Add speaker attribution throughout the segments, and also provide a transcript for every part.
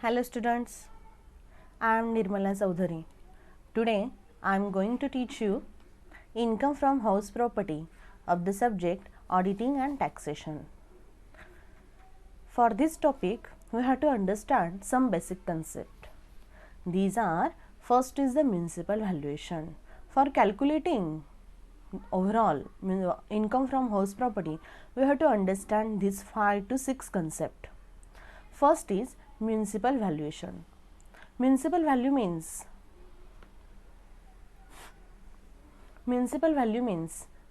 Speaker 1: Hello students, I am Nirmala Chaudhary. Today I am going to teach you income from house property of the subject auditing and taxation. For this topic we have to understand some basic concept. These are: first is the municipal valuation. For calculating overall income from house property we have to understand these 5 to 6 concept. First is municipal valuation. Municipal value means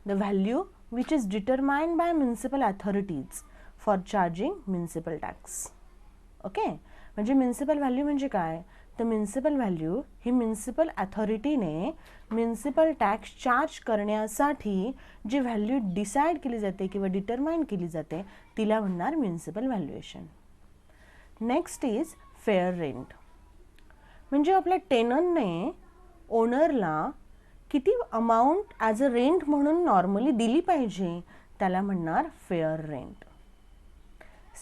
Speaker 1: the value which is determined by municipal authorities for charging municipal tax. Okay, म्हणजे municipal value म्हणजे काय? तर municipal value ही municipal अथॉरिटीने municipal tax charge करण्यासाठी जी value decide केली जाते किंवा determine केली जाते तिला म्हणणार municipal valuation. Next is fair rent. म्हणजे आपल्या टेनरने ओनरला किती अमाऊंट ॲज अ रेंट म्हणून नॉर्मली दिली पाहिजे त्याला म्हणणार फेअर रेंट.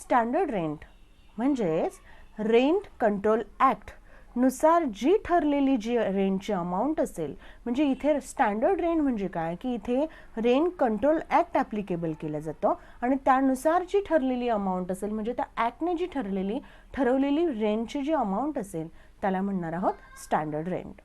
Speaker 1: स्टँडर्ड रेंट म्हणजेच रेंट कंट्रोल ॲक्ट नुसार जी ठरलेली जी रेंटची अमाऊंट असेल, म्हणजे इथे स्टँडर्ड रेंट म्हणजे काय की इथे रेंट कंट्रोल ॲक्ट ॲप्लिकेबल केलं जातं आणि त्यानुसार जी ठरलेली अमाऊंट असेल म्हणजे त्या ॲक्टने जी ठरवलेली रेंटची जी अमाऊंट असेल त्याला म्हणणार आहोत स्टँडर्ड रेंट.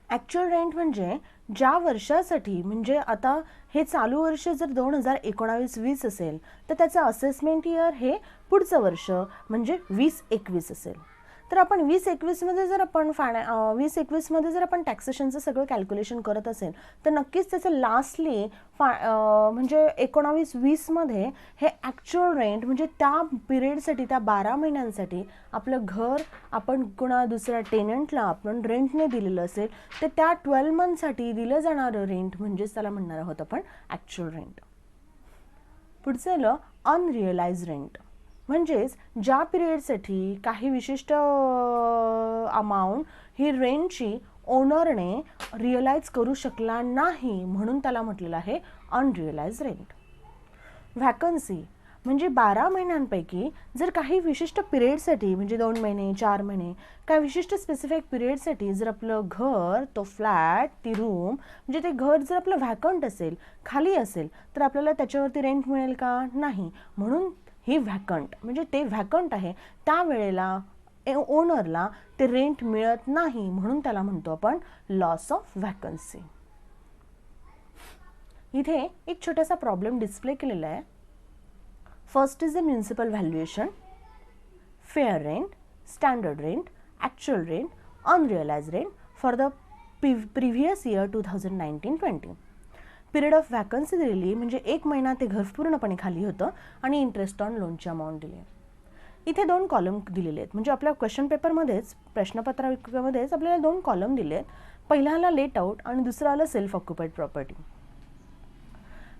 Speaker 1: ॲक्च्युअल रेंट म्हणजे ज्या वर्षासाठी, म्हणजे आता हे चालू वर्ष जर 2019-20 असेल तर त्याचं असेसमेंट इयर हे पुढचं वर्ष म्हणजे 2021 असेल. तर आपण 2021मध्ये जर आपण 2021मध्ये जर आपण टॅक्सेशनचं सगळं कॅल्क्युलेशन करत असेल तर नक्कीच त्याचं लास्टली म्हणजे 19-20मध्ये हे ॲक्च्युअल रेंट म्हणजे त्या पिरियडसाठी, त्या 12 महिन्यांसाठी आपलं घर आपण कोणा दुसऱ्या टेनंटला आपण रेंटने दिलेलं असेल तर त्या 12 मंथसाठी दिलं जाणारं रेंट म्हणजेच त्याला म्हणणार आहोत आपण ॲक्च्युअल रेंट. पुढचं आलं अनरिअलाइज रेंट. म्हणजेच ज्या पिरियडसाठी काही विशिष्ट अमाऊंट ही रेंटची ओनरने रिअलाइज करू शकला नाही म्हणून त्याला म्हटलेलं आहे अनरिअलाइज रेंट. व्हॅकन्सी म्हणजे 12 महिन्यांपैकी जर काही विशिष्ट पिरियडसाठी म्हणजे 2 महिने 4 महिने काही विशिष्ट स्पेसिफिक पिरियडसाठी जर आपलं घर, तो फ्लॅट, ती रूम म्हणजे ते घर जर आपलं व्हॅकंट असेल, खाली असेल तर आपल्याला त्याच्यावरती रेंट मिळेल का? नाही. म्हणून ही व्हॅकंट म्हणजे ते व्हॅकंट आहे त्यावेळेला ओनरला ते रेंट मिळत नाही म्हणून त्याला म्हणतो आपण लॉस ऑफ व्हॅकन्सी. इथे एक छोटासा प्रॉब्लेम डिस्प्ले केलेला आहे. First is the municipal valuation, fair rent, standard rent, actual rent, unrealise rent for the previous year 2019-20. Period of vacancy दिलेली म्हणजे 1 महिना ते घर पूर्णपणे खाली होतं आणि इंटरेस्ट ऑन लोनची अमाऊंट दिली आहे. इथे 2 कॉलम दिलेले आहेत. म्हणजे आपल्या क्वेश्चन पेपरमध्येच प्रश्नपत्रामध्येच आपल्याला 2 कॉलम दिले आहेत. पहिला आला लेट आउट आणि दुसरा आला सेल्फ ऑक्युपाईड प्रॉपर्टी.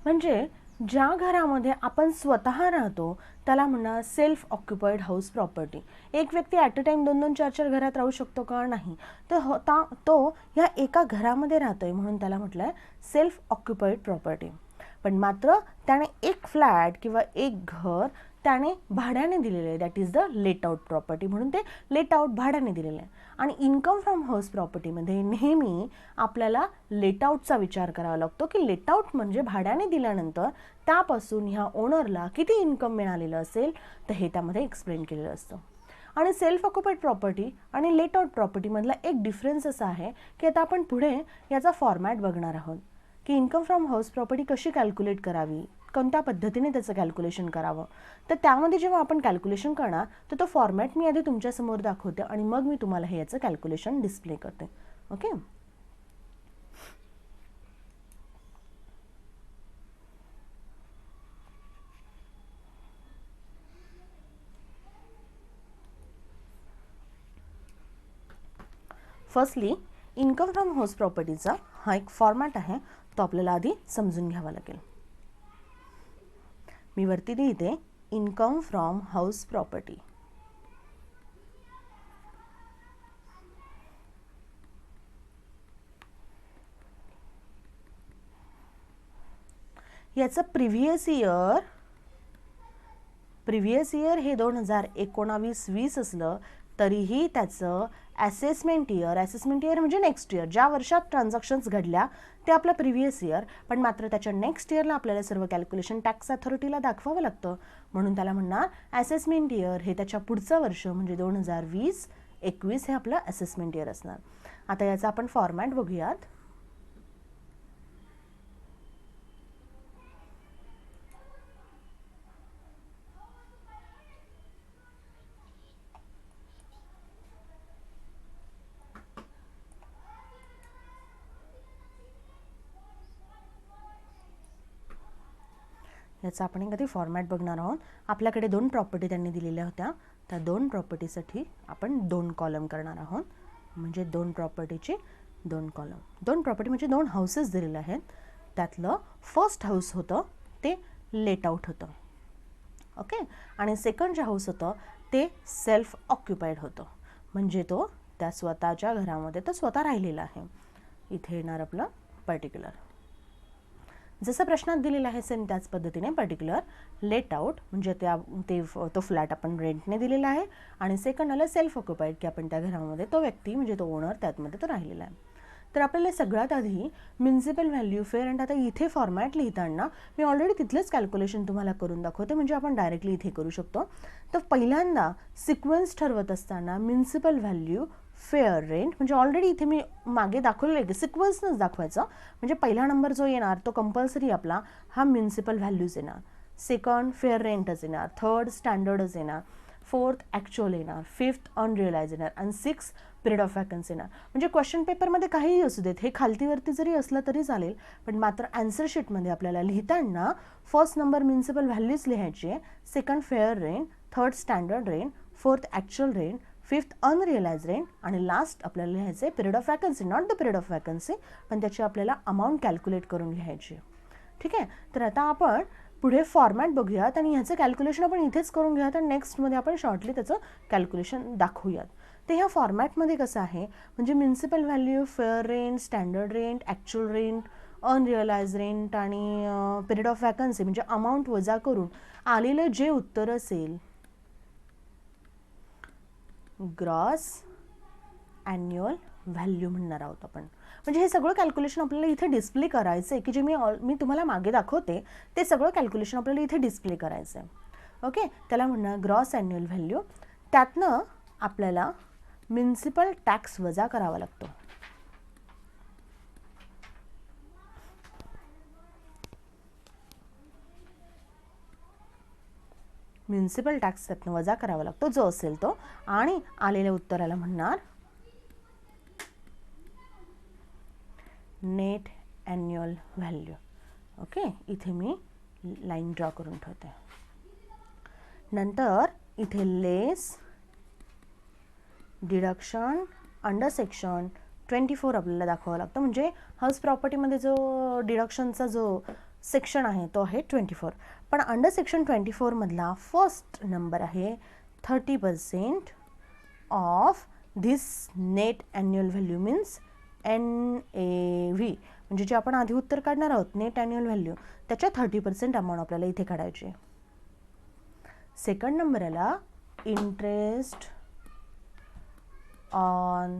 Speaker 1: म्हणजे ज्या घरामध्ये आपण स्वतः राहतो त्याला म्हणणार सेल्फ ऑक्युपाईड हाऊस प्रॉपर्टी. एक व्यक्ती ॲट अ टाईम 2-2, 4-4 घरात राहू शकतो का? नाही. तर तो ह्या एका घरामध्ये राहतोय म्हणून त्याला म्हटलं आहे सेल्फ ऑक्युपाईड प्रॉपर्टी. पण मात्र त्याने एक फ्लॅट किंवा एक घर त्याने भाड्याने दिलेलं आहे, that is the let out property. म्हणून ते लेट आउट भाड्याने दिलेलं आहे. आणि इन्कम फ्रॉम हाऊस प्रॉपर्टीमध्ये नेहमी आपल्याला लेट आउटचा विचार करावा लागतो की लेट आउट म्हणजे भाड्याने दिल्यानंतर त्यापासून ह्या ओनरला किती इन्कम मिळालेलं असेल तर हे त्यामध्ये एक्सप्लेन केलेलं असतं. आणि सेल्फ ऑक्युपाईड प्रॉपर्टी आणि लेट आउट प्रॉपर्टीमधला एक डिफरन्स असा आहे की आता आपण पुढे याचा फॉर्मॅट बघणार आहोत की इन्कम फ्रॉम हाऊस प्रॉपर्टी कशी कॅल्क्युलेट करावी, कोणत्या पद्धतीने त्याचं कॅल्क्युलेशन करावं. तर त्यामध्ये जेव्हा आपण कॅल्क्युलेशन करणार तर तो फॉर्मॅट मी आधी तुमच्यासमोर दाखवते आणि मग मी तुम्हाला हे याचं कॅल्क्युलेशन डिस्प्ले करते. Okay. Firstly income from house प्रॉपर्टीचा हा एक फॉर्मॅट आहे, तो आपल्याला आधी समजून घ्यावा लागेल. मी वरती लिहिते इन्कम फ्रॉम हाऊस प्रॉपर्टी. याचं प्रिव्हियस इयर प्रिव्हियस इयर हे 2019-20 असलं तरीही त्याचं असेसमेंट इयर म्हणजे नेक्स्ट इयर, ज्या वर्षात ट्रान्झॅक्शन्स घडल्या ते आपलं प्रिव्हियस इयर, पण मात्र त्याच्या नेक्स्ट इयरला आपल्याला सर्व कॅल्क्युलेशन टॅक्स अथॉरिटीला दाखवावं लागतं, म्हणून त्याला म्हणणार असेसमेंट इयर हे त्याच्या पुढचं वर्ष म्हणजे 2020-21 हे आपलं असेसमेंट इयर असणार. आता याचा आपण फॉर्मॅट बघूयात. याचा आपण कधी फॉर्मॅट बघणार आहोत. आपल्याकडे 2 प्रॉपर्टी त्यांनी दिलेल्या होत्या, त्या 2 प्रॉपर्टीसाठी आपण 2 कॉलम करणार आहोत, म्हणजे 2 प्रॉपर्टीचे 2 कॉलम. 2 प्रॉपर्टी म्हणजे 2 हाऊसेस दिलेले आहेत. त्यातलं फर्स्ट हाऊस होतं ते लेट आउट होतं, ओके, आणि सेकंड जे हाऊस होतं ते सेल्फ ऑक्युपाईड होतं, म्हणजे तो त्या स्वतःच्या घरामध्ये तो स्वतः राहिलेला आहे. इथे येणार आपलं पर्टिक्युलर, जसं प्रश्नात दिलेलं आहे सेम त्याच पद्धतीने पर्टिक्युलर लेट आउट म्हणजे तो फ्लॅट आपण रेंटने दिलेला आहे, आणि सेकंड आलं सेल्फ ऑक्युपाईड की आपण त्या घरामध्ये तो व्यक्ती म्हणजे तो ओनर त्यामध्ये तो राहिलेला आहे. तर आपल्याला सगळ्यात आधी म्युनिसिपल व्हॅल्यू फेअर अँड आता इथे फॉर्मॅट लिहिताना मी ऑलरेडी तिथलेच कॅल्क्युलेशन तुम्हाला करून दाखवते, म्हणजे आपण डायरेक्टली इथे करू शकतो. तर पहिल्यांदा सिक्वेन्स ठरवत असताना म्युनिसिपल व्हॅल्यू फेअर रेंट म्हणजे ऑलरेडी इथे मी मागे दाखवलेलं आहे की सिक्वेन्सनंच दाखवायचं, म्हणजे पहिला नंबर जो येणार तो कंपल्सरी आपला हा म्युनिसिपल व्हॅल्यूज येणार, सेकंड फेअर रेंटच येणार, थर्ड स्टँडर्डच येणार, फोर्थ ॲक्च्युअल येणार, फिफ्थ अनरिअलाइज येणार, आणि 6 पिरियड ऑफ वॅकन्सी येणार. म्हणजे क्वेश्चन पेपरमध्ये काहीही असू देत, हे खालतीवरती जरी असलं तरी चालेल, पण मात्र आन्सर शीटमध्ये आपल्याला लिहिताना फर्स्ट नंबर म्युनिसिपल व्हॅल्यूज लिहायचे, second fair rent, third standard rent, fourth actual rent, fifth unrealise rent, आणि लास्ट आपल्याला लिहायचं आहे period of vacancy, not the period of vacancy, पण त्याची आपल्याला अमाऊंट कॅल्क्युलेट करून लिहायची. ठीक आहे, तर आता आपण पुढे फॉर्मॅट बघूयात आणि ह्याचं कॅल्क्युलेशन आपण इथेच करून घेऊयात आणि नेक्स्टमध्ये आपण शॉर्टली त्याचं कॅल्क्युलेशन दाखवूयात. तर ह्या फॉर्मॅटमध्ये कसं आहे म्हणजे municipal value, fair rent, standard rent, actual rent, unrealise rent आणि पिरियड ऑफ वॅकन्सी म्हणजे अमाऊंट वजा करून आलेलं जे उत्तर असेल ग्रॉस ॲन्युअल व्हॅल्यू म्हणणार आहोत आपण. म्हणजे हे सगळं कॅल्क्युलेशन आपल्याला इथे डिस्प्ले करायचं आहे की जे मी तुम्हाला मागे दाखवते ते सगळं कॅल्क्युलेशन आपल्याला इथे डिस्प्ले करायचं आहे. ओके, त्याला म्हणणार ग्रॉस ॲन्युअल व्हॅल्यू. त्यातनं आपल्याला म्युनिसिपल टॅक्स वजा करावा लागतो. म्युनिसिपल टॅक्स त्यातनं वजा करावा लागतो जो असेल तो, आणि आलेल्या उत्तराला म्हणणार नेट ॲन्युअल व्हॅल्यू. ओके, इथे मी लाईन ड्रॉ करून ठेवते. नंतर इथे लेस डिडक्शन अंडर सेक्शन 24 आपल्याला दाखवावं लागतं, म्हणजे हाऊस प्रॉपर्टीमध्ये जो डिडक्शनचा जो सेक्शन आहे तो आहे 24, पण अंडर सेक्शन 24 मधला फर्स्ट नंबर आहे 30% of this net annual value means NAV, म्हणजे जे आपण आधी उत्तर काढणार आहोत नेट ॲन्युअल व्हॅल्यू त्याच्या 30% अमाऊंट आपल्याला इथे काढायची. सेकंड नंबर आला इंटरेस्ट ऑन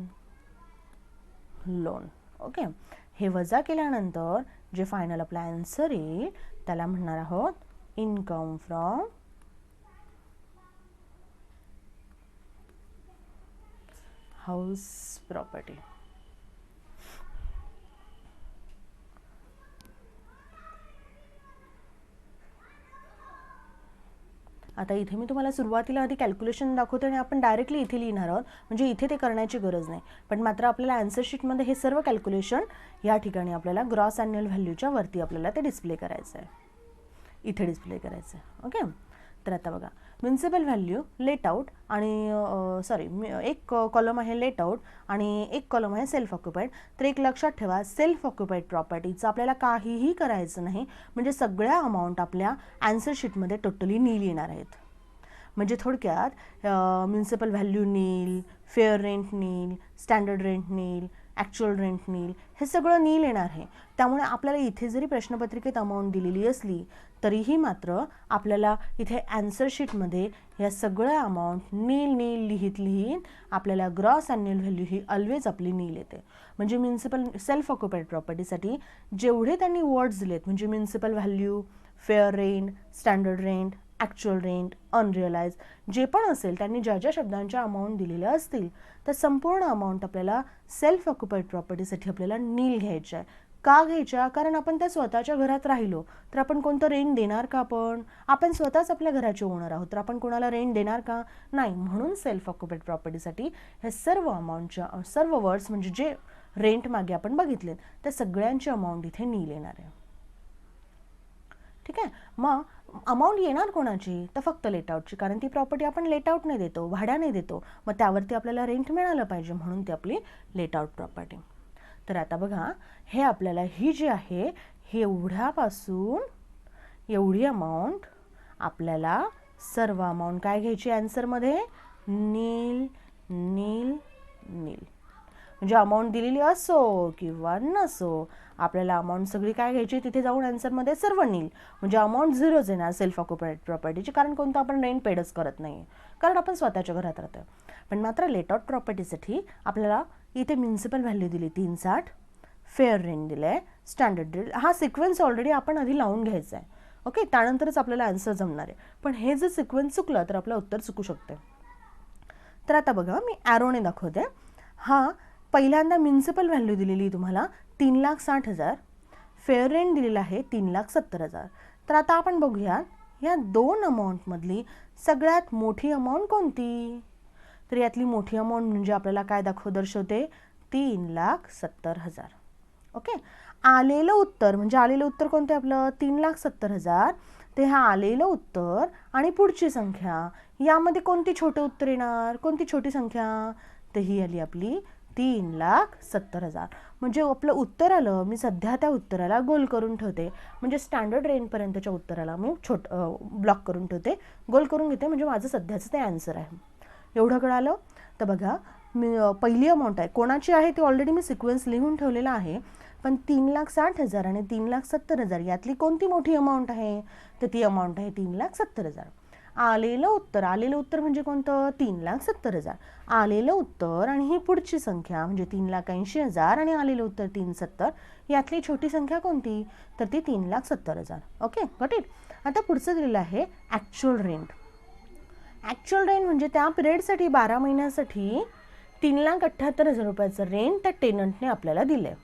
Speaker 1: लोन. ओके, हे वजा केल्यानंतर जे फायनल आपला आन्सर येईल त्याला म्हणणार आहोत इन्कम फ्रॉम हाऊस प्रॉपर्टी. आता इथे मी तुम्हाला सुरुवातीला आधी कॅल्क्युलेशन दाखवते आणि आपण डायरेक्टली इथे लिहिणार आहोत, म्हणजे इथे ते करण्याची गरज नाही, पण मात्र आपल्याला आन्सर शीटमध्ये हे सर्व कॅल्क्युलेशन या ठिकाणी आपल्याला ग्रॉस ॲन्युअल व्हॅल्यूच्या वरती आपल्याला ते डिस्प्ले करायचं आहे, इथे डिस्प्ले करायचं आहे. ओके, तर आता बघा म्युनिसिपल व्हॅल्यू लेट आउट आणि एक कॉलम आहे लेट आउट आणि एक कॉलम आहे सेल्फ ऑक्युपाईड. तर एक लक्षात ठेवा, सेल्फ ऑक्युपाईड प्रॉपर्टीचं आपल्याला काहीही करायचं नाही, म्हणजे सगळ्या अमाऊंट आपल्या आन्सर शीटमध्ये टोटली नील येणार आहेत. म्हणजे थोडक्यात म्युनिसिपल व्हॅल्यू नील, फेअर रेंट नील, स्टँडर्ड रेंट नील, ॲक्च्युअल रेंट नील, हे सगळं नील येणार आहे. त्यामुळे आपल्याला इथे जरी प्रश्नपत्रिकेत अमाऊंट दिलेली असली तरीही मात्र आपल्याला इथे ॲन्सर शीटमध्ये या सगळ्या अमाऊंट नील लिहित आपल्याला ग्रॉस ॲन्युअल व्हॅल्यू ही ऑलवेज आपली नील येते. म्हणजे म्युन्सिपल सेल्फ ऑक्युपाईड प्रॉपर्टीसाठी जेवढे त्यांनी वर्ड्स दिलेत, म्हणजे municipal value, fair rent, standard rent, actual rent, unrealise, जे पण असेल त्यांनी ज्या शब्दांच्या अमाऊंट दिलेल्या असतील त्या संपूर्ण अमाऊंट आपल्याला सेल्फ ऑक्युपाईड प्रॉपर्टीसाठी आपल्याला नील घ्यायच्या आहे. का घ्यायच्या? कारण आपण त्या स्वतःच्या घरात राहिलो तर आपण कोणतं रेंट देणार का? आपण स्वतःच आपल्या घराचे ओनर आहोत तर आपण कोणाला रेंट देणार का? नाही. म्हणून सेल्फ ऑक्युपाईड प्रॉपर्टीसाठी हे सर्व अमाऊंटच्या सर्व वर्ड्स म्हणजे जे रेंट मागे आपण बघितलेत त्या सगळ्यांची अमाऊंट इथे नील येणार आहे. ठीक आहे. मग अमाऊंट येणार कोणाची? तर फक्त लेट आउटची, कारण ती प्रॉपर्टी आपण लेट आउट नाही देतो, भाड्याने देतो, मग त्यावरती आपल्याला रेंट मिळालं पाहिजे म्हणून ती आपली लेट आउट प्रॉपर्टी. तर आता बघा, हे आपल्याला ही जी आहे हे एवढ्यापासून एवढी अमाऊंट आपल्याला सर्व अमाऊंट काय घ्यायची आन्सरमध्ये? नील नील नील. म्हणजे अमाऊंट दिलेली असो किंवा नसो आपल्याला अमाऊंट सगळी काय घ्यायची? तिथे जाऊन आन्सरमध्ये सर्व नील. म्हणजे अमाऊंट झिरोच येणार सेल्फ ऑक्युपाईड प्रॉपर्टीची, कारण कोणतं आपण रेंट पेडच करत नाही, कारण आपण स्वतःच्या घरात राहतो. पण मात्र लेट आउट प्रॉपर्टीसाठी आपल्याला इथे म्युन्सिपल व्हॅल्यू दिली 360, फेअर रेंट दिलं आहे, स्टँडर्ड रेंट. हा सिक्वेन्स ऑलरेडी आपण आधी लावून घ्यायचा आहे. ओके, त्यानंतरच आपल्याला आन्सर जमणार आहे. पण हे जर सिक्वेन्स चुकलं तर आपलं उत्तर चुकू शकते. तर आता बघा, मी ॲरोने दाखवते. हा पहिल्यांदा म्युन्सिपल व्हॅल्यू दिलेली तुम्हाला 3,60,000, फेअर रेंट दिलेला आहे 3,70,000. तर आता आपण बघूया या दोन अमाऊंटमधली सगळ्यात मोठी अमाऊंट कोणती? तर यातली मोठी अमाऊंट म्हणजे आपल्याला काय दर्शवते? 3,70,000. ओके, आलेलं उत्तर म्हणजे आलेलं उत्तर कोणतं आपलं? 3,70,000. ते हा आलेलं उत्तर आणि पुढची संख्या यामध्ये कोणती छोटे उत्तर येणार? कोणती छोटी संख्या? तर ही आली आपली 3,70,000. म्हणजे आपलं उत्तर आलं, मी सध्या त्या उत्तराला गोल करून ठेवते, म्हणजे स्टँडर्ड रेंटपर्यंतच्या उत्तराला मी ब्लॉक करून ठेवते, गोल करून घेते, म्हणजे माझं सध्याचं ते आन्सर आहे. एवढं कळालं? तर बघा, मी पहिली अमाऊंट आहे कोणाची आहे ती ऑलरेडी मी सिक्वेन्स लिहून ठेवलेला आहे. पण 3,60,000 आणि 3,70,000 यातली कोणती मोठी अमाऊंट आहे? तर ती अमाऊंट आहे 3,70,000. आलेलं उत्तर म्हणजे कोणतं? 3,70,000. आलेलं उत्तर आणि ही पुढची संख्या म्हणजे 3,80,000 आणि आलेलं उत्तर 370, यातली छोटी संख्या कोणती? तर ती 3,70,000. Okay, got it. आता पुढचं दिलेलं आहे ॲक्च्युअल रेंट. ॲक्च्युअल रेंट म्हणजे त्या पिरियडसाठी 12 महिन्यासाठी 3,78,000 रुपयाचं रेंट त्या टेनंटने आपल्याला दिलं आहे.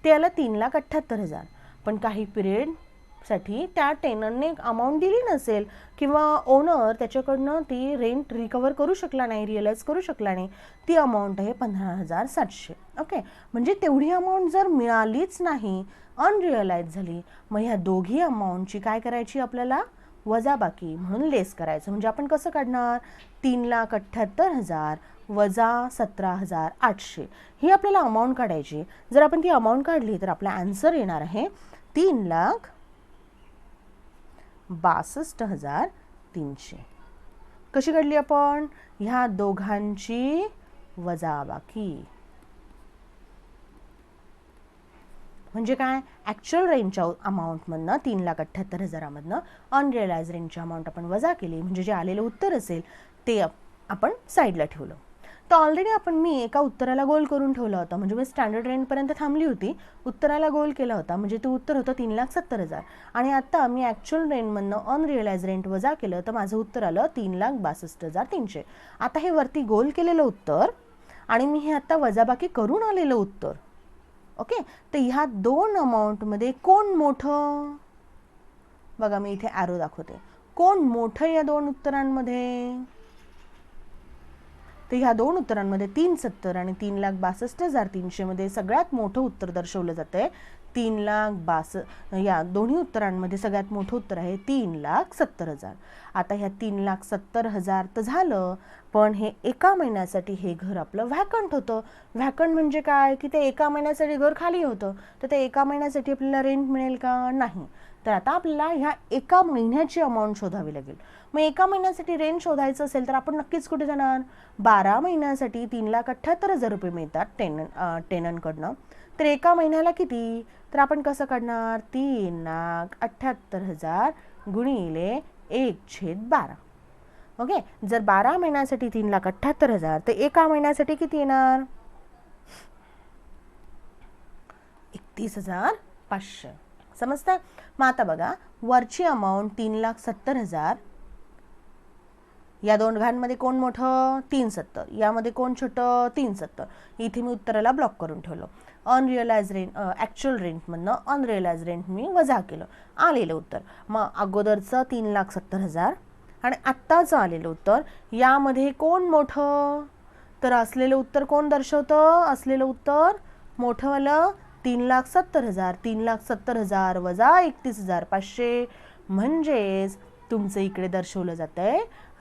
Speaker 1: ते आलं 3,78,000. पण काही पिरियडसाठी त्या टेनंटने अमाऊंट दिली नसेल किंवा ओनर त्याच्याकडनं ती रेंट रिकवर करू शकला नाही, रिअलाइज करू शकला नाही, ती अमाऊंट आहे 15,700. ओके, म्हणजे तेवढी अमाऊंट जर मिळालीच नाही, अनरिअलाइज झाली, मग ह्या दोघी अमाऊंटची काय करायची? आपल्याला वजाबाकी म्हणून लेस करायचं. म्हणजे आपण कसं काढणार? 3,78,000 वजा 17,800 ही आपल्याला अमाऊंट काढायची. जर आपण ती अमाऊंट काढली तर आपला आन्सर येणार आहे 3,62,300. कशी काढली आपण? ह्या दोघांची वजाबाकी. म्हणजे काय? ॲक्च्युअल रेंटच्या अमाऊंटमधनं 3,78,000मधनं अनरिअलाइज रेंटची अमाऊंट आपण वजा केली, म्हणजे जे आलेलं उत्तर असेल ते आपण साईडला ठेवलं. तर ऑलरेडी मी एका उत्तराला गोल करून ठेवलं होतं, म्हणजे मी स्टँडर्ड रेंटपर्यंत थांबली होती, उत्तराला गोल केला होता, म्हणजे ते उत्तर होतं 3,70,000. आणि आता मी ॲक्च्युअल रेंटमधनं अनरिअलाइज रेंट वजा केलं तर माझं उत्तर आलं 3,62,300. आता हे वरती गोल केलेलं उत्तर आणि मी हे आता वजाबाकी करून आलेलं उत्तर. ओके, तर ह्या दोन अमाऊंटमध्ये कोण मोठं? बघा, मी इथे ॲरो दाखवते. कोण मोठं या दोन उत्तरांमध्ये? तर ह्या दोन उत्तरांमध्ये 370 आणि 3,62,300 मध्ये सगळ्यात मोठं उत्तर दर्शवलं जातंय 3,62,000. या दोन्ही उत्तरांमध्ये सगळ्यात मोठं उत्तर आहे 3,70,000. आता ह्या 3,70,000 तर झालं, पण हे एका महिन्यासाठी हे घर आपलं व्हॅकंट होतं. व्हॅकंट म्हणजे काय? की ते एका महिन्यासाठी घर खाली होतं, तर ते एका महिन्यासाठी आपल्याला रेंट मिळेल का? नाही. तर आता आपल्याला ह्या एका महिन्याची अमाऊंट शोधावी लागेल. मग एका महिन्यासाठी रेंट शोधायचं असेल तर आपण नक्कीच कुठे जाणार? 12 महिन्यासाठी 3,78,000 रुपये मिळतात टेनंटकडनं. तर एका महिन्याला किती? तर आपण कसं काढणार? 3,78,000 गुणिले 1/12. ओके, जर 12 महिन्यासाठी 3,78,000 तर एका महिन्यासाठी किती येणार? 31,500. समजतंय? मग आता बघा, वरची अमाऊंट 3,70,000. या दोघांमध्ये कोण मोठं? 370. यामध्ये कोण छोटं? 370. इथे मी उत्तराला ब्लॉक करून ठेवलं. अनरिअलाइज रेंट, ॲक्च्युअल रेंटमधनं अनरिअलाइज रेंट मी वजा केलं, आलेलं उत्तर. मग अगोदरचं 3,70,000 आणि आत्ताचं आलेलं उत्तर, यामध्ये कोण मोठं? तर असलेलं उत्तर कोण दर्शवतं? असलेलं उत्तर मोठंवालं 3,70,000. 3,70,000 वजा 31,500 म्हणजेच तुमचं इकडे दर्शवलं जातं आहे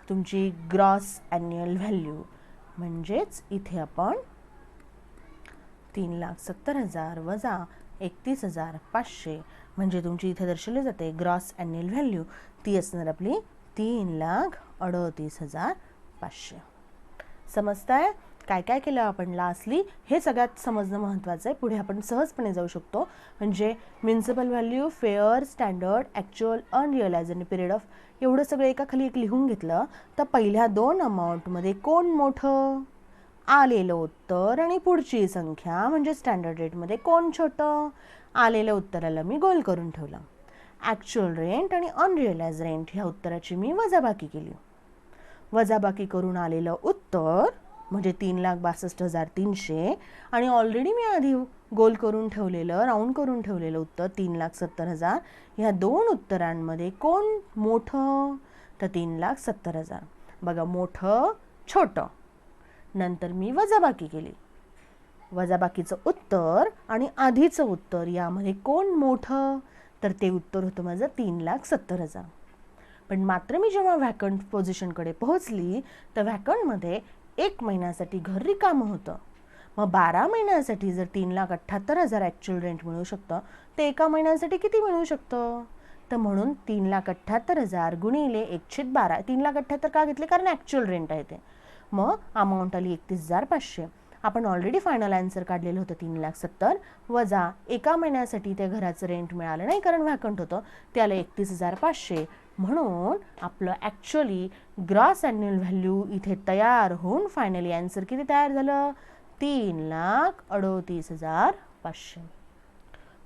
Speaker 1: तुमची ग्रॉस ॲन्युअल व्हॅल्यू. म्हणजेच इथे आपण 3,70,000 वजा 31,500 म्हणजे तुमची इथे दर्शवली जाते ग्रॉस ॲन्युअल व्हॅल्यू. ती असणार आपली 3,38,500. समजताय? काय काय केलं आपण लास्टली हे सगळ्यात समजणं महत्त्वाचं आहे. पुढे आपण सहजपणे जाऊ शकतो. म्हणजे municipal value, fair, standard, actual, unrealise आणि पिरियड ऑफ, एवढं सगळं एका खाली एक लिहून घेतलं तर पहिल्या 2 अमाऊंटमध्ये कोण मोठं? आलेलं उत्तर आणि पुढची संख्या म्हणजे स्टँडर्ड रेटमध्ये कोण छोटं? आलेल्या उत्तराला मी गोल करून ठेवलं. ॲक्च्युअल रेंट आणि अनरिअलाइज रेंट ह्या उत्तराची मी वजाबाकी केली. वजाबाकी करून आलेलं उत्तर म्हणजे 3,62,300 आणि ऑलरेडी मी आधी गोल करून ठेवलेलं, राऊंड करून ठेवलेलं उत्तर 3,70,000. ह्या 2 उत्तरांमध्ये कोण मोठं? तर 3,70,000. बघा, मोठं छोटं. नंतर मी वजाबाकी केली. वजाबाकीचं उत्तर आणि आधीचं उत्तर यामध्ये कोण मोठं? तर ते उत्तर होतं माझं 3,70,000. पण मात्र मी जेव्हा व्हॅकंट पोझिशनकडे पोहोचली तर व्हॅकंटमध्ये 1 महिन्यासाठी घर रिकामं होतं. मग 12 महिन्यासाठी जर 3,78,000 ॲक्च्युअल रेंट मिळू शकतं तर एका महिन्यासाठी किती मिळू शकतं? तर म्हणून 3,78,000 गुणिले 1/12. 3,78,000 का घेतले? कारण ॲक्च्युअल रेंट आहे ते. मग अमाऊंट आली 31,500. आपण ऑलरेडी फायनल आन्सर काढलेलं होतं 3,70,000 वजा एका महिन्यासाठी त्या घराचं रेंट मिळालं नाही कारण व्हॅकंट होतं, त्याला 31,500. म्हणून आपलं ॲक्च्युअली ग्रॉस ॲन्युअल व्हॅल्यू इथे तयार होऊन फायनली आन्सर किती तयार झालं? 3,38,500.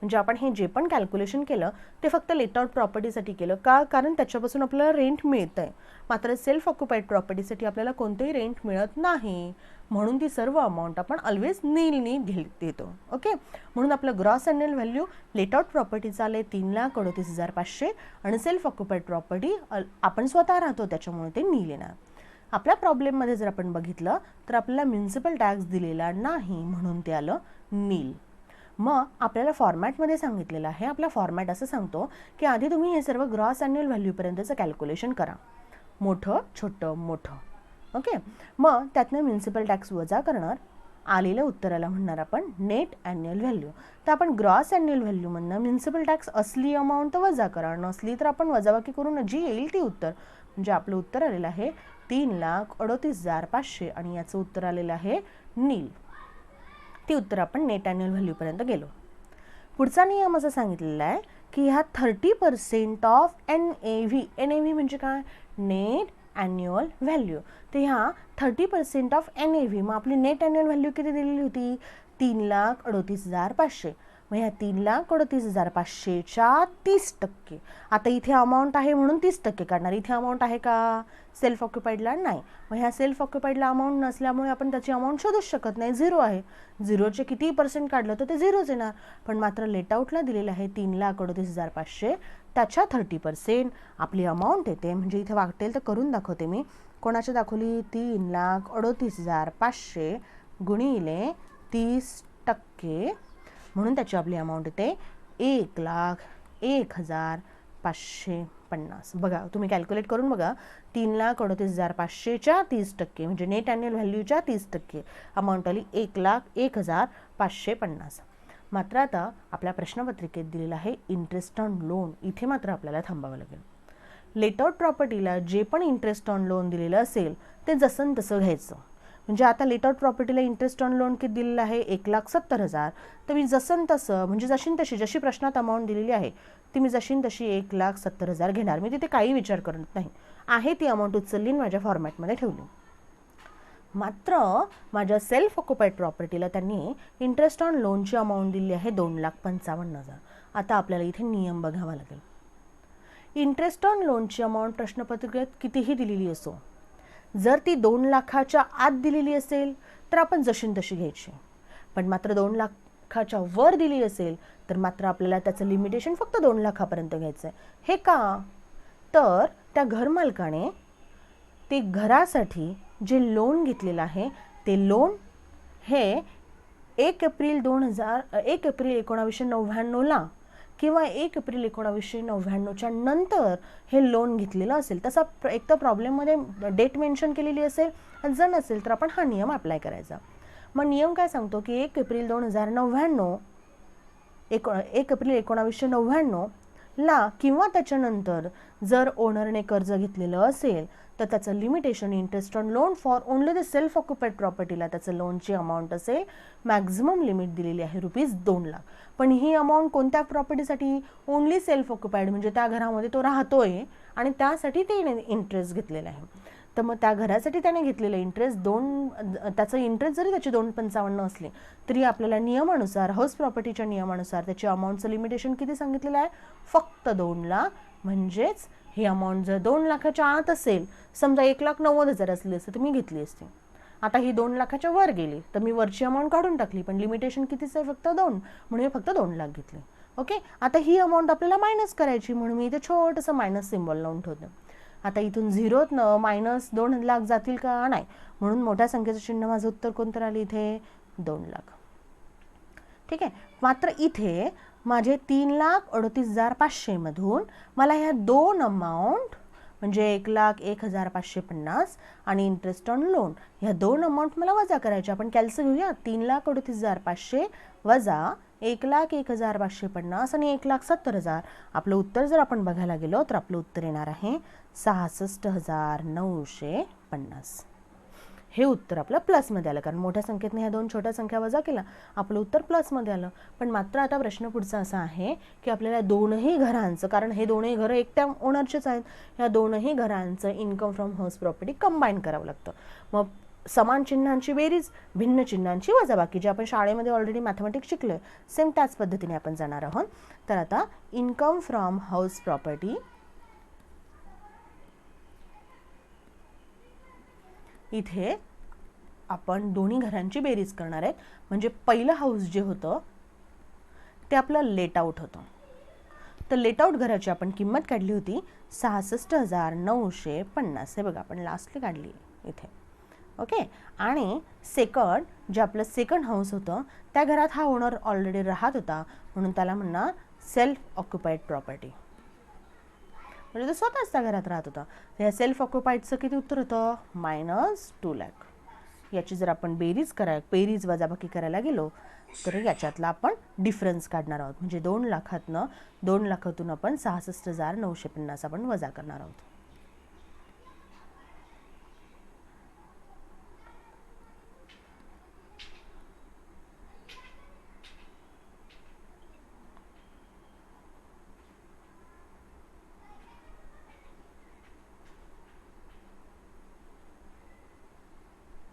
Speaker 1: म्हणजे आपण हे जे पण कॅल्क्युलेशन केलं ते फक्त लेट आउट प्रॉपर्टीसाठी केलं का? कारण त्याच्यापासून आपल्याला रेंट मिळतं आहे. मात्र सेल्फ ऑक्युपाईड प्रॉपर्टीसाठी आपल्याला कोणतंही रेंट मिळत नाही. म्हणून ती सर्व अमाऊंट आपण ऑलवेज नीलनी देतो. ओके, म्हणून आपलं gross annual value let out प्रॉपर्टीचं आलं 3,38,500 आणि सेल्फ ऑक्युपाईड प्रॉपर्टी आपण स्वतः राहतो त्याच्यामुळे ते नील येणार. आपल्या प्रॉब्लेममध्ये जर आपण बघितलं तर आपल्याला म्युनिसिपल टॅक्स दिलेला नाही म्हणून ते आलं नील. मग आपल्याला फॉर्मॅटमध्ये सांगितलेलं आहे. आपला फॉर्मॅट असं सांगतो की आधी तुम्ही हे सर्व ग्रॉस ॲन्युअल व्हॅल्यूपर्यंतचं कॅल्क्युलेशन करा, मोठं छोटं मोठं. ओके, मग त्यातनं म्युनिसिपल टॅक्स वजा करणार, आलेल्या उत्तराला म्हणणार आपण नेट ॲन्युअल व्हॅल्यू. तर आपण ग्रॉस ॲन्युअल व्हॅल्यूमधनं म्युनिसिपल टॅक्स असली अमाऊंट वजा करा, नसली तर आपण वजाबाकी करून जी येईल ती उत्तर. म्हणजे आपलं उत्तर आलेलं आहे 3,38,500 आणि याचं उत्तर आलेलं आहे नील. ती उत्तर आपण नेट ॲन्युअल व्हॅल्यूपर्यंत गेलो. पुढचा नियम असं सांगितलेला आहे की ह्या 30% ऑफ NAV. NAV म्हणजे काय? Net annual value. तर ह्या 30% ऑफ NAV, मग आपली नेट ॲन्युअल व्हॅल्यू किती दिलेली होती? 3,38,500. मग ह्या 3,38,500च्या 30%. आता इथे अमाऊंट आहे म्हणून 30% काढणार. इथे अमाऊंट आहे का? सेल्फ ऑक्युपाईडला नाही. मग ह्या सेल्फ ऑक्युपाईडला अमाऊंट नसल्यामुळे आपण त्याची अमाऊंट शोधूच शकत नाही. 0 आहे. 0चे किती % काढलं तर ते 0च येणार. पण मात्र लेट आउटला दिलेलं आहे 3,38,500, त्याच्या 30% आपली अमाऊंट येते. म्हणजे इथे वाटेल तर करून दाखवते मी. कोणाची दाखवली? 3,38,500 गुणिले 30%. म्हणून त्याची आपली अमाऊंट येते 1,01,550. बघा, तुम्ही कॅल्क्युलेट करून बघा. 3,38,500च्या 30% म्हणजे नेट ॲन्युअल व्हॅल्यूच्या 30% अमाऊंट आली 1,01,550. मात्र आता आपल्या प्रश्नपत्रिकेत दिलेलं आहे इंटरेस्ट ऑन लोन. इथे मात्र आपल्याला थांबावं लागेल. लेट आउट प्रॉपर्टीला जे पण इंटरेस्ट ऑन लोन दिलेलं असेल ते जसं तसं घ्यायचं. म्हणजे आता लेट आउट प्रॉपर्टीला इंटरेस्ट ऑन लोन किती दिलेलं आहे, 1,70,000. तर मी जसं तसं म्हणजे जशी प्रश्नात अमाऊंट दिलेली आहे ती मी तशी 1,70,000 घेणार. मी तिथे काही विचार करत नाही, आहे ती अमाऊंट उचलली माझ्या फॉर्मॅटमध्ये ठेवली. मात्र माझ्या सेल्फ ऑक्युपाईड प्रॉपर्टीला त्यांनी इंटरेस्ट ऑन लोनची अमाऊंट दिली आहे 2,55,000. आता आपल्याला इथे नियम बघावा लागेल. इंटरेस्ट ऑन लोनची अमाऊंट प्रश्नपत्रिकेत कितीही दिलेली असो, जर ती 2 लाखाच्या आत दिलेली असेल तर आपण जशी तशी घ्यायची. पण मात्र 2 लाखाच्या वर दिली असेल तर मात्र आपल्याला त्याचं लिमिटेशन फक्त 2 लाखापर्यंत घ्यायचं आहे. हे का? तर त्या घरमालकाने ते घरासाठी जे लोन घेतलेलं आहे ते लोन हे 1 एप्रिल 1999ला किंवा 1 एप्रिल 1999च्या नंतर हे लोन घेतलेलं असेल. तसा एक तर प्रॉब्लेममध्ये डेट मेन्शन केलेली असेल, जर नसेल तर आपण हा नियम अप्लाय करायचा. मग नियम काय सांगतो की 1 एप्रिल 1999ला किंवा त्याच्यानंतर जर ओनरने कर्ज घेतलेलं असेल तर त्याचं limitation interest on loan for only the self occupied प्रॉपर्टीला त्याचं लोनची अमाऊंट असेल, मॅक्झिमम लिमिट दिलेली आहे ₹2,00,000. पण ही अमाऊंट कोणत्या प्रॉपर्टीसाठी? ओनली सेल्फ ऑक्युपाईड, म्हणजे त्या घरामध्ये तो राहतोय आणि त्यासाठी ते इंटरेस्ट घेतलेला आहे. तर मग त्या घरासाठी त्याने घेतलेलं इंटरेस्ट त्याचं इंटरेस्ट जरी त्याची 2,55 असली तरी आपल्याला नियमानुसार, हाऊस प्रॉपर्टीच्या नियमानुसार त्याची अमाऊंटचं लिमिटेशन किती सांगितलेलं आहे? फक्त 2,00,000. म्हणजेच ही अमाऊंट जर 2 लाखाच्या आत असेल, समजा 1,90,000 असली असते तर मी घेतली असती. आता ही 2 लाखाच्या वर गेली तर मी वरची अमाऊंट काढून टाकली, पण लिमिटेशन कितीच आहे? फक्त 2, म्हणून मी फक्त 2 लाख घेतले. ओके, आता ही अमाऊंट आपल्याला मायनस करायची म्हणून मी इथे छोटंसं मायनस सिम्बॉल लावून ठेवते. आता इथून झिरोतनं मायनस 2 लाख जातील का? नाही, म्हणून मोठ्या संख्येचं चिन्ह. माझं उत्तर कोणतं आलं इथे? 2 लाख. ठीक आहे. मात्र इथे माझे 3,38,500 मधून मला ह्या दोन अमाऊंट म्हणजे 1,01,550 आणि इंटरेस्ट ऑन लोन ह्या दोन अमाऊंट मला वजा करायच्या. आपण कॅल्सी घेऊया. 3,38,500 वजा 1,01,550 आणि 1,70,000. आपलं उत्तर जर आपण बघायला गेलो तर आपलं उत्तर येणार आहे 66,950. हे उत्तर आपलं प्लसमध्ये आलं, कारण मोठ्या संख्येतनं ह्या दोन छोट्या संख्या वजा केला, आपलं उत्तर प्लसमध्ये आलं. पण मात्र आता प्रश्न पुढचा असा आहे की आपल्याला दोनही घरांचं, कारण हे दोनही घरं एकट्या ओनरचेच आहेत, ह्या दोनही घरांचं income from house property combine करावं लागतं. मग समान चिन्हांची बेरीज, भिन्न चिन्हांची वजाबाकी, जे आपण शाळेमध्ये ऑलरेडी मॅथमॅटिक्स शिकलोय, सेम त्याच पद्धतीने आपण जाणार आहोत. तर आता इन्कम फ्रॉम हाऊस प्रॉपर्टी इथे आपण दोन्ही घरांची बेरीज करणार आहेत. म्हणजे पहिलं हाऊस जे होतं ते आपलं लेट आउट होतं. तर लेट आउट घराची आपण किंमत काढली होती 66,950. हे बघा आपण लास्टली काढली इथे. ओके, आणि सेकंड जे आपलं सेकंड हाऊस होतं त्या घरात हा ओनर ऑलरेडी राहत होता, म्हणून त्याला म्हणणार सेल्फ ऑक्युपाईड प्रॉपर्टी, म्हणजे तो स्वतःच त्या घरात राहत होता. तर ह्या सेल्फ ऑक्युपाईडचं किती उत्तर होतं? -2 लाख. याची जर आपण बेरीज वजाबाकी करायला गेलो तर याच्यातला आपण डिफरन्स काढणार आहोत. म्हणजे 2 लाखातून आपण 66,950 आपण वजा करणार आहोत.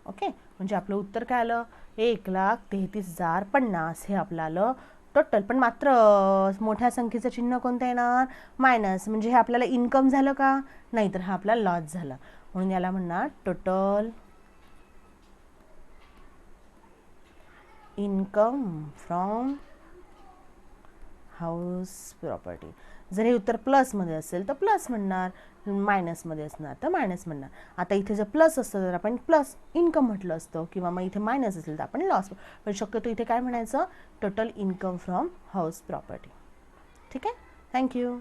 Speaker 1: ओके, म्हणजे आपलं उत्तर काय आलं? 1,33,050 हे आपलं आलं टोटल. पण मात्र मोठ्या संख्येचं चिन्ह कोणतं येणार? मायनस. म्हणजे हे आपल्याला इन्कम झालं का? नाही, तर हा आपला लॉस झाला, म्हणून याला म्हणणार total income from house property. जर हे उत्तर प्लसमध्ये असेल तर प्लस म्हणणार, मायनसमध्ये असणार तर मायनस म्हणणार. आता इथे जर प्लस असतं तर आपण प्लस इन्कम म्हटलं असतं, किंवा मग इथे मायनस असेल तर आपण लॉस. पण शक्यतो इथे काय म्हणायचं? Total income from house property. ठीक आहे, थँक्यू.